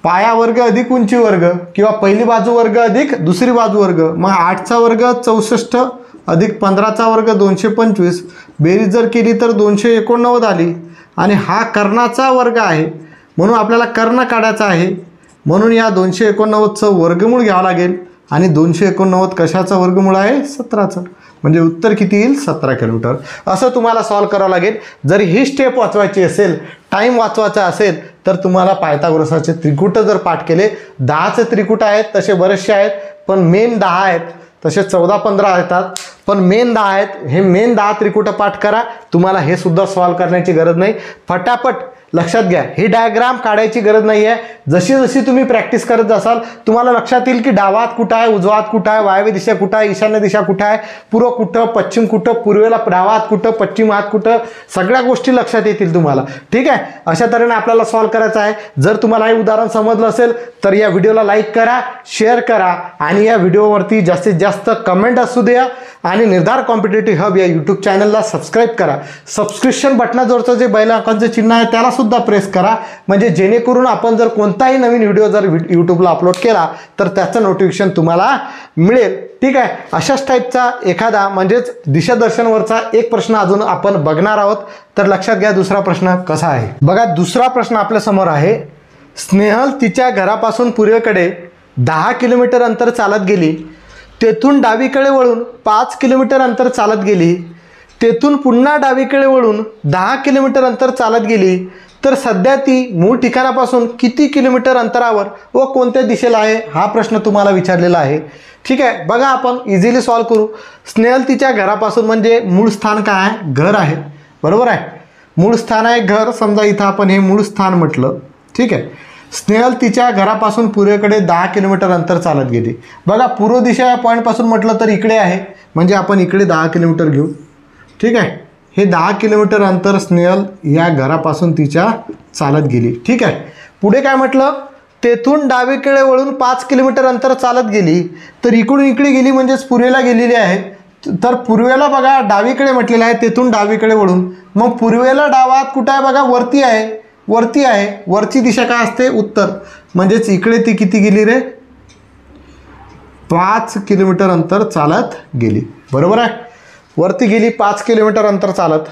पाया वर्ग अधिक उंची वर्ग, किंवा पहिली बाजू वर्ग अधिक दुसरी बाजू वर्ग. मग 8चा वर्ग 64 अधिक 15चा वर्ग 225, बेरीज जर केली तर 289 आली. आणि हा कर्णाचा वर्ग आहे म्हणून आपल्याला कर्ण काढायचा आहे, म्हणून या 289चं वर्गमूळ घ्यावं लागेल. आणि 289 कशाचं वर्गमूळ आहे, 17चं. म्हणजे उत्तर किती येईल, 17 किलोमीटर. असं तुम्हाला सॉल्व करावं लागेल. जर ही स्टेप वाचवायची असेल, टाईम वाचवायचा असेल, तर तुम्हाला पायथागोरसाचे त्रिकुट जर पाठ केले, 10चे त्रिकुट आहेत तसे बरेचसे आहेत, पण मेन 10 आहेत, तसे 14-15 येतात, पण मेन 10 आहेत. हे मेन 10 त्रिकुट पाठ करा. तुम्हाला हे सुद्धा सॉल्व करण्याची गरज नाही, फटाफट लक्षात घ्या. ही डायग्राम काढायची गरज नाही आहे. जशी जशी तुम्ही प्रॅक्टिस करत असाल तुम्हाला लक्षात येईल की डावात कुठं आहे, उजवात कुठं आहे, वायव्य दिशा कुठं आहे, ईशान्य दिशा कुठं आहे, पूर्व कुठं, पश्चिम कुठं, पूर्वेला डावात कुठं, पश्चिमात कुठं, सगळ्या गोष्टी लक्षात येतील तुम्हाला. ठीक आहे, अशा तऱ्हेने आपल्याला सॉल्व करायचं आहे. जर तुम्हाला हे उदाहरण समजलं असेल तर या व्हिडिओला लाईक करा, शेअर करा, आणि या व्हिडिओवरती जास्तीत जास्त कमेंट असू द्या. आणि निर्धार कॉम्पिटेटिव्ह हब या यूट्यूब चॅनलला सबस्क्राईब करा. सबस्क्रिप्शन बटनाजवळचं जे बैल आकाराचं चिन्ह आहे त्याला सुद्धा प्रेस करा, म्हणजे जेणेकरून आपण जर कोणताही नवीन व्हिडिओ जर यूट्यूबला अपलोड केला तर त्याचं नोटिफिकेशन तुम्हाला मिळेल. ठीक आहे, अशाच टाईपचा एखादा म्हणजेच दिशादर्शनवरचा एक प्रश्न अजून आपण बघणार आहोत. तर लक्षात घ्या दुसरा प्रश्न कसा आहे. बघा दुसरा प्रश्न आपल्या समोर आहे. स्नेहल तिच्या घरापासून पूर्वेकडे 10 किलोमीटर अंतर चालत गेली, तेथून डावीकडे वळून 5 किलोमीटर अंतर चालत गेली, तेथून पुन्हा डावीकडे वळून 10 किलोमीटर अंतर चालत गेली, तर सध्या ती मूळ ठिकाणापासून किती किलोमीटर अंतरावर व कोणत्या दिशेला आहे, हा प्रश्न तुम्हाला विचारलेला आहे. ठीक आहे, बघा आपण इझिली सॉल्व करू. स्नेहल तिच्या घरापासून म्हणजे मूळ स्थान काय आहे, घर आहे, बरोबर आहे. मूळ स्थान आहे घर, समजा इथं आपण हे मूळ स्थान म्हटलं. ठीक आहे, स्नेहल तिच्या घरापासून पूर्वेकडे 10 किलोमीटर अंतर चालत गेली. बघा पूर्व दिशा या पॉईंटपासून म्हटलं तर इकडे आहे, म्हणजे आपण इकडे 10 किलोमीटर घेऊ. ठीक आहे, हे 10 किलोमीटर अंतर स्नेहल या घरापासून तिच्या चालत गेली. ठीक आहे, पुढे काय म्हटलं, तेथून डावीकडे वळून 5 किलोमीटर अंतर चालत गेली, तर इकडून इकडे गेली म्हणजेच पूर्वेला गेलेली आहे. तर पूर्वेला बघा डावीकडे म्हटलेलं आहे, तेथून डावीकडे वळून. मग पूर्वेला डावात कुठं आहे, बघा वरती आहे, वरती आहे. वरची दिशा काय असते, उत्तर. म्हणजेच इकडे ती किती गेली रे, 5 किलोमीटर अंतर चालत गेली, बरोबर आहे. वरती गेली 5 किलोमीटर अंतर चालत,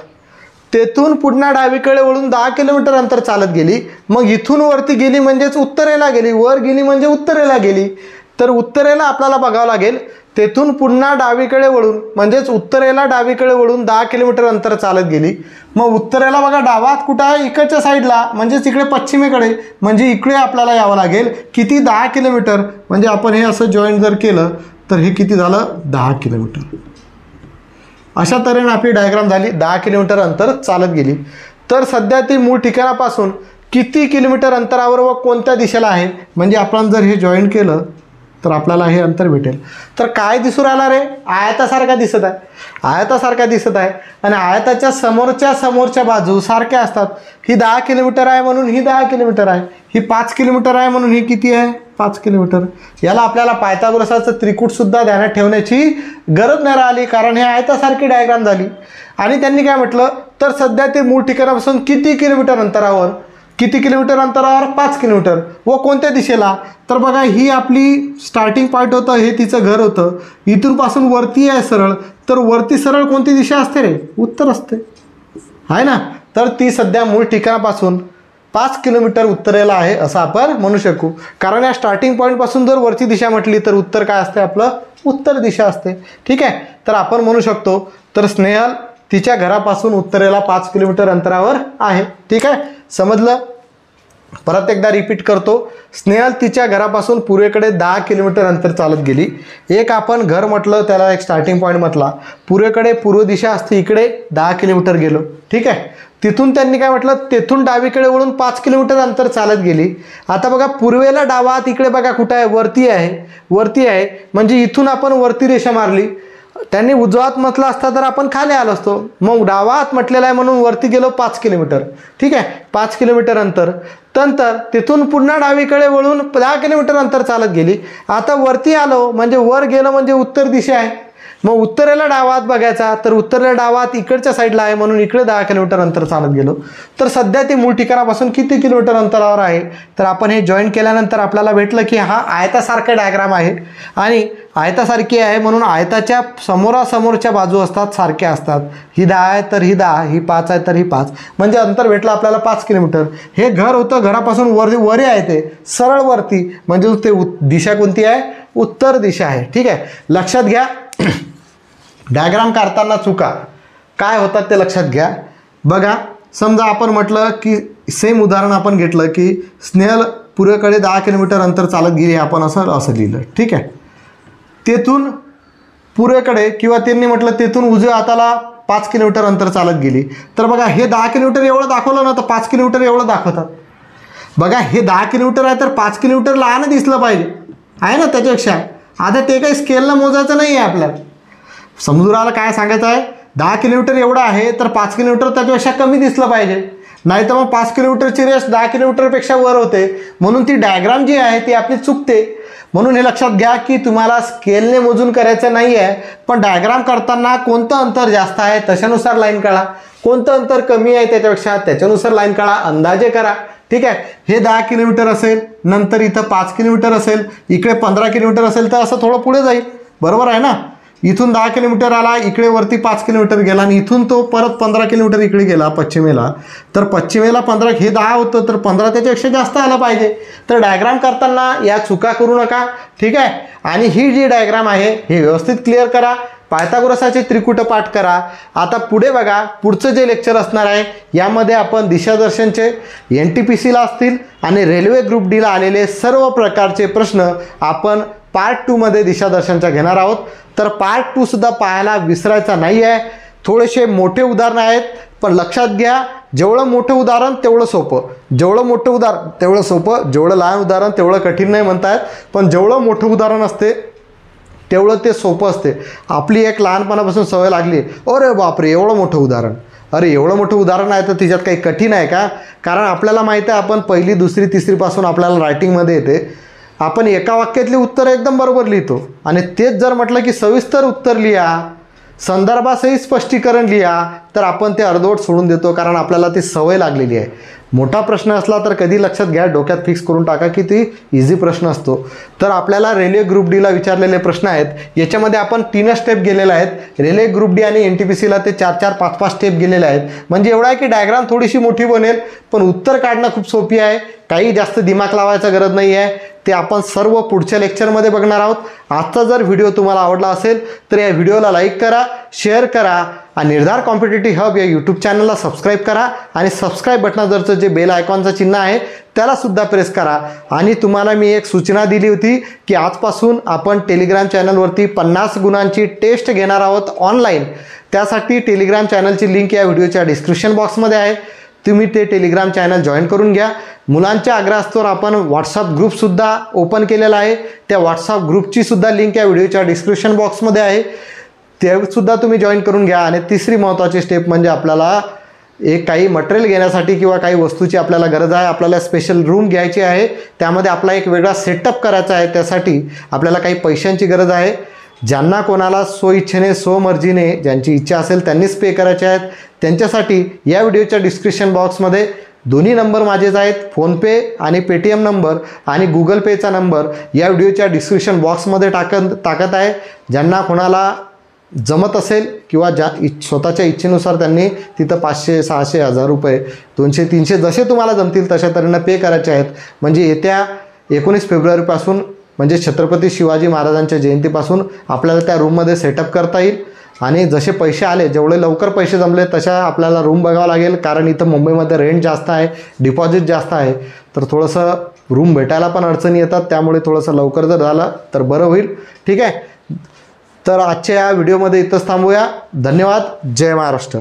तेथून पुन्हा डावीकडे वळून 10 किलोमीटर अंतर चालत गेली. मग इथून वरती गेली म्हणजेच उत्तरेला गेली, वर गेली म्हणजे उत्तरेला गेली. तर उत्तरेला आपल्याला बघावं लागेल, तेथून पुन्हा डावीकडे वळून म्हणजेच उत्तरेला डावीकडे वळून 10 किलोमीटर अंतर चालत गेली. मग उत्तरेला बघा डावात कुठं आहे, इकडच्या साईडला, म्हणजेच इकडे पश्चिमेकडे, म्हणजे इकडे आपल्याला यावं लागेल. किती, 10 किलोमीटर. म्हणजे आपण हे असं जॉईंट जर केलं तर हे किती झालं, 10 किलोमीटर. अशा तऱ्हेने आपली डायग्राम झाली. 10 किलोमीटर अंतर चालत गेली. तर सध्या ती मूळ ठिकाणापासून किती किलोमीटर अंतरावर व कोणत्या दिशेला आहे, म्हणजे आपण जर हे जॉईंट केलं तर आपल्याला हे अंतर भेटेल. तर काय दिसू राहिला रे, आयतासारखा दिसत आहे, आयतासारखा दिसत आहे. आणि आयताच्या समोरच्या बाजू सारख्या असतात. ही 10 किलोमीटर आहे म्हणून ही 10 किलोमीटर आहे, ही 5 किलोमीटर आहे म्हणून ही किती आहे, 5 किलोमीटर. याला आपल्याला पायथागोरसाचं त्रिकूटसुद्धा ध्यानात ठेवण्याची गरज नाही राहिली, कारण हे आयतासारखी डायग्राम झाली. आणि त्यांनी काय म्हटलं, तर सध्या ते मूळ ठिकाणापासून किती किलोमीटर अंतरावर, किती किलोमीटर अंतरावर, 5 किलोमीटर. व कोणत्या दिशेला, तर बघा ही आपली स्टार्टिंग पॉईंट होतं, हे तिचं घर होतं. इथून पासून वरती आहे सरळ, तर वरती सरळ कोणती दिशा असते रे, उत्तर असते, आहे ना. तर ती सध्या मूळ ठिकाणापासून 5 किलोमीटर उत्तरेला आहे असं आपण म्हणू शकू. कारण या स्टार्टिंग पॉईंटपासून जर वरची दिशा म्हटली तर उत्तर काय असते आपलं, उत्तर दिशा असते. ठीक आहे, तर आपण म्हणू शकतो तर स्नेहल तिच्या घरापासून उत्तरेला 5 किलोमीटर अंतरावर आहे. ठीक आहे, समजलं. परत एकदा रिपीट करतो. स्नेहल तिच्या घरापासून पूर्वेकडे 10 किलोमीटर अंतर चालत गेली. एक आपण घर म्हटलं, त्याला एक स्टार्टिंग पॉईंट म्हटला. पूर्वेकडे पूर्व दिशा असते, इकडे 10 किलोमीटर गेलो. ठीक आहे, तिथून त्यांनी काय म्हटलं, तेथून डावीकडे वळून 5 किलोमीटर अंतर चालत गेली. आता बघा पूर्वेला डावा हात इकडे बघा कुठं आहे, वरती आहे. वरती आहे म्हणजे इथून आपण वरती रेषा मारली. त्यांनी उजवा हात म्हटलं असता तर आपण खाली आलो असतो. मग डावा हात म्हटलेला आहे म्हणून वरती गेलो 5 किलोमीटर. ठीक आहे, 5 किलोमीटर अंतर. नंतर तिथून पुन्हा डावीकडे वळून 10 किलोमीटर अंतर चालत गेली. आता वरती आलो म्हणजे वर गेलो म्हणजे उत्तर दिशा आहे. मग उत्तरेला डावा हात बघायचा तर उत्तरेला डावा हात इकडच्या साईडला आहे म्हणून इकडे 10 किलोमीटर अंतर चालत गेलो. तर सध्या ती मूळ ठिकाणापासून किती किलोमीटर अंतरावर आहे, तर आपण हे जॉईन केल्यानंतर आपल्याला भेटलं की हा आयतासारखा डायग्राम आहे आणि आयतासारखी आहे म्हणून आयताच्या समोरासमोरच्या बाजू असतात, सारख्या असतात. ही 10 आहे तर ही 10, ही 5 आहे तर ही 5, म्हणजे अंतर भेटलं आपल्याला 5 किलोमीटर. हे घर होतं, घरापासून वरी आहे ते सरळ वरती, म्हणजे ते दिशा कोणती आहे, उत्तर दिशा आहे. ठीक आहे, लक्षात घ्या. डायग्राम काढताना चुका काय होतात ते लक्षात घ्या. बघा समजा आपण म्हटलं की सेम उदाहरण आपण घेतलं की स्नेहल पूर्वेकडे 10 किलोमीटर अंतर चालत गेली, आपण असं लिहिलं. ठीक आहे, तेथून पूर्वेकडे किंवा त्यांनी म्हटलं तेथून उजव्या हाताला 5 किलोमीटर अंतर चालत गेली. तर बघा हे 10 किलोमीटर एवढं दाखवलं ना तर 5 किलोमीटर एवढं दाखवतात. बघा हे 10 किलोमीटर आहे तर 5 किलोमीटर लहान दिसलं पाहिजे आहे ना त्याच्यापेक्षा. आता ते काही स्केलनं मोजायचं नाही आहे आपल्याला. समुद्राला काय सांगायचं आहे, 10 किलोमीटर एवढं आहे तर 5 किलोमीटर त्याच्यापेक्षा कमी दिसलं पाहिजे. नाही तर मग 5 किलोमीटरची रेस 10 किलोमीटरपेक्षा वर होते, म्हणून ती डायग्राम जी आहे ती आपली चुकते. म्हणून हे लक्षात घ्या की तुम्हाला स्केलने मोजून करायचं नाही आहे, पण डायग्राम करताना कोणतं अंतर जास्त आहे त्याच्यानुसार लाईन काढा, कोणतं अंतर कमी आहे त्याच्यापेक्षा त्याच्यानुसार लाईन काढा, अंदाजे करा. ठीक आहे, हे 10 किलोमीटर असेल, नंतर इथं 5 किलोमीटर असेल, इकडे 15 किलोमीटर असेल तर असं थोडं पुढे जाईल. बरोबर आहे ना. इथून 10 किलोमीटर आला, इकडे वरती 5 किलोमीटर गेला आणि इथून तो परत 15 किलोमीटर इकडे गेला पश्चिमेला. तर पश्चिमेला 15, हे 10 होतं तर 15 त्याच्यापेक्षा जास्त आलं पाहिजे. तर डायग्राम करताना या चुका करू नका. ठीक आहे, आणि ही जी डायग्राम आहे हे व्यवस्थित क्लिअर करा. पायथागोरसाचे त्रिकुट पाठ करा. आता पुढे बघा, पुढचं जे लेक्चर असणार आहे यामध्ये आपण दिशादर्शनचे NTPCला असतील आणि रेल्वे ग्रुप डीला आलेले सर्व प्रकारचे प्रश्न आपण पार्ट 2 मध्ये दिशादर्शनच्या घेणार आहोत. तर पार्ट 2 सुद्धा पाहायला विसरायचा नाही आहे. थोडेसे मोठे उदाहरण आहेत, पण लक्षात घ्या जेवढं मोठं उदाहरण तेवढं सोपं, जेवढं मोठं उदाहरण तेवढं सोपं, जेवढं लहान उदाहरण तेवढं कठीण नाही म्हणतायत, पण जेवढं मोठं उदाहरण असते तेवढं ते सोपं असते. आपली एक लहानपणापासून सवय लागली, अरे बापरे एवढं मोठं उदाहरण, अरे एवढं मोठं उदाहरण आहे तर तिच्यात काही कठीण आहे का. कारण आपल्याला माहिती आहे आपण 1ली 2री 3रीपासून आपल्याला रायटिंगमध्ये येते, आपण एका वाक्यातली उत्तर एकदम बरोबर लिहितो. आणि तेच जर म्हटलं की सविस्तर उत्तर लिहा, संदर्भासहित स्पष्टीकरण लिहा, तर आपण ते अर्धवट सोडून देतो, कारण आपल्याला ती सवय लागलेली आहे. मोठा प्रश्न असला तर कधी लक्षात घ्या, डोक्यात फिक्स करून टाका की ती इझी प्रश्न असतो. तर आपल्याला रेल्वे ग्रुप डीला विचारलेले प्रश्न आहेत, याच्यामध्ये आपण 3 स्टेप गेलेले आहेत. रेल्वे ग्रुप डी आणि NTPCला ते 4-4, 5-5 स्टेप गेलेले आहेत. म्हणजे एवढा आहे की डायग्राम थोडीशी मोठी बनेल, पण उत्तर काढणं खूप सोपी आहे. काही जास्त दिमाग लावायचा गरज नाही आहे. ते आपण सर्व पुढच्या लेक्चरमध्ये बघणार आहोत. आजचा जर व्हिडिओ तुम्हाला आवडला असेल तर या व्हिडिओला लाईक करा, शेअर करा आणि निर्धार कॉम्पिटिटिव्ह हब या यूट्यूब चॅनलला सबस्क्राईब करा आणि सबस्क्राईब बटनावरचं जे बेल आयकॉनचं चिन्ह आहे त्यालासुद्धा प्रेस करा. आणि तुम्हाला मी एक सूचना दिली होती की आजपासून आपण टेलिग्राम चॅनलवरती 50 गुणांची टेस्ट घेणार आहोत ऑनलाईन. त्यासाठी टेलिग्राम चॅनलची लिंक या व्हिडिओच्या डिस्क्रिप्शन बॉक्समध्ये आहे. तुम्ही ते टेलिग्राम चॅनल जॉईन करून घ्या. मुलांच्या आग्रहास्तवर आपण व्हॉट्सअप ग्रुपसुद्धा ओपन केलेला आहे. त्या व्हॉट्सअप ग्रुपची सुद्धा लिंक या व्हिडिओच्या डिस्क्रिप्शन बॉक्समध्ये आहे, ते सुद्धा तुम्ही जॉईन करून घ्या. आणि 3री महत्त्वाची स्टेप म्हणजे आपल्याला काही मटेरियल घेण्यासाठी किंवा काही वस्तूची आपल्याला गरज आहे, आपल्याला स्पेशल रूम घ्यायची आहे, त्यामध्ये आपला एक वेगळा सेटअप करायचा आहे, त्यासाठी आपल्याला काही पैशांची गरज आहे. ज्यांना कोणाला स्वइच्छेने स्वमर्जीने ज्यांची इच्छा असेल त्यांनीच पे करायचे आहेत. त्यांच्यासाठी या व्हिडिओच्या डिस्क्रिप्शन बॉक्समध्ये दोन्ही नंबर माझेच आहेत, फोनपे आणि पेटीएम नंबर आणि गुगल पेचा नंबर या व्हिडिओच्या डिस्क्रिप्शन बॉक्समध्ये टाकत आहे. ज्यांना कोणाला जमत असेल किंवा स्वतःच्या इच्छेनुसार त्यांनी तिथं 500, 600, 1000 रुपये, 200, 300 जसे तुम्हाला जमतील तशा तऱ्हेनं पे करायचे आहेत. म्हणजे येत्या 19 फेब्रुवारीपासून म्हणजे छत्रपती शिवाजी महाराजांच्या जयंतीपासून आपल्याला त्या रूममध्ये सेटअप करता येईल. आणि जसे पैसे आले, जेवढे लवकर पैसे जमले तशा आपल्याला रूम बघावं लागेल, कारण इथं मुंबईमध्ये रेंट जास्त आहे, डिपॉझिट जास्त आहे, तर थोडंसं रूम भेटायला पण अडचणी येतात. त्यामुळे थोडंसं लवकर जर झालं तर बरं होईल. ठीक आहे, तर आजच्या या व्हिडिओमध्ये इथंच थांबूया. धन्यवाद. जय महाराष्ट्र.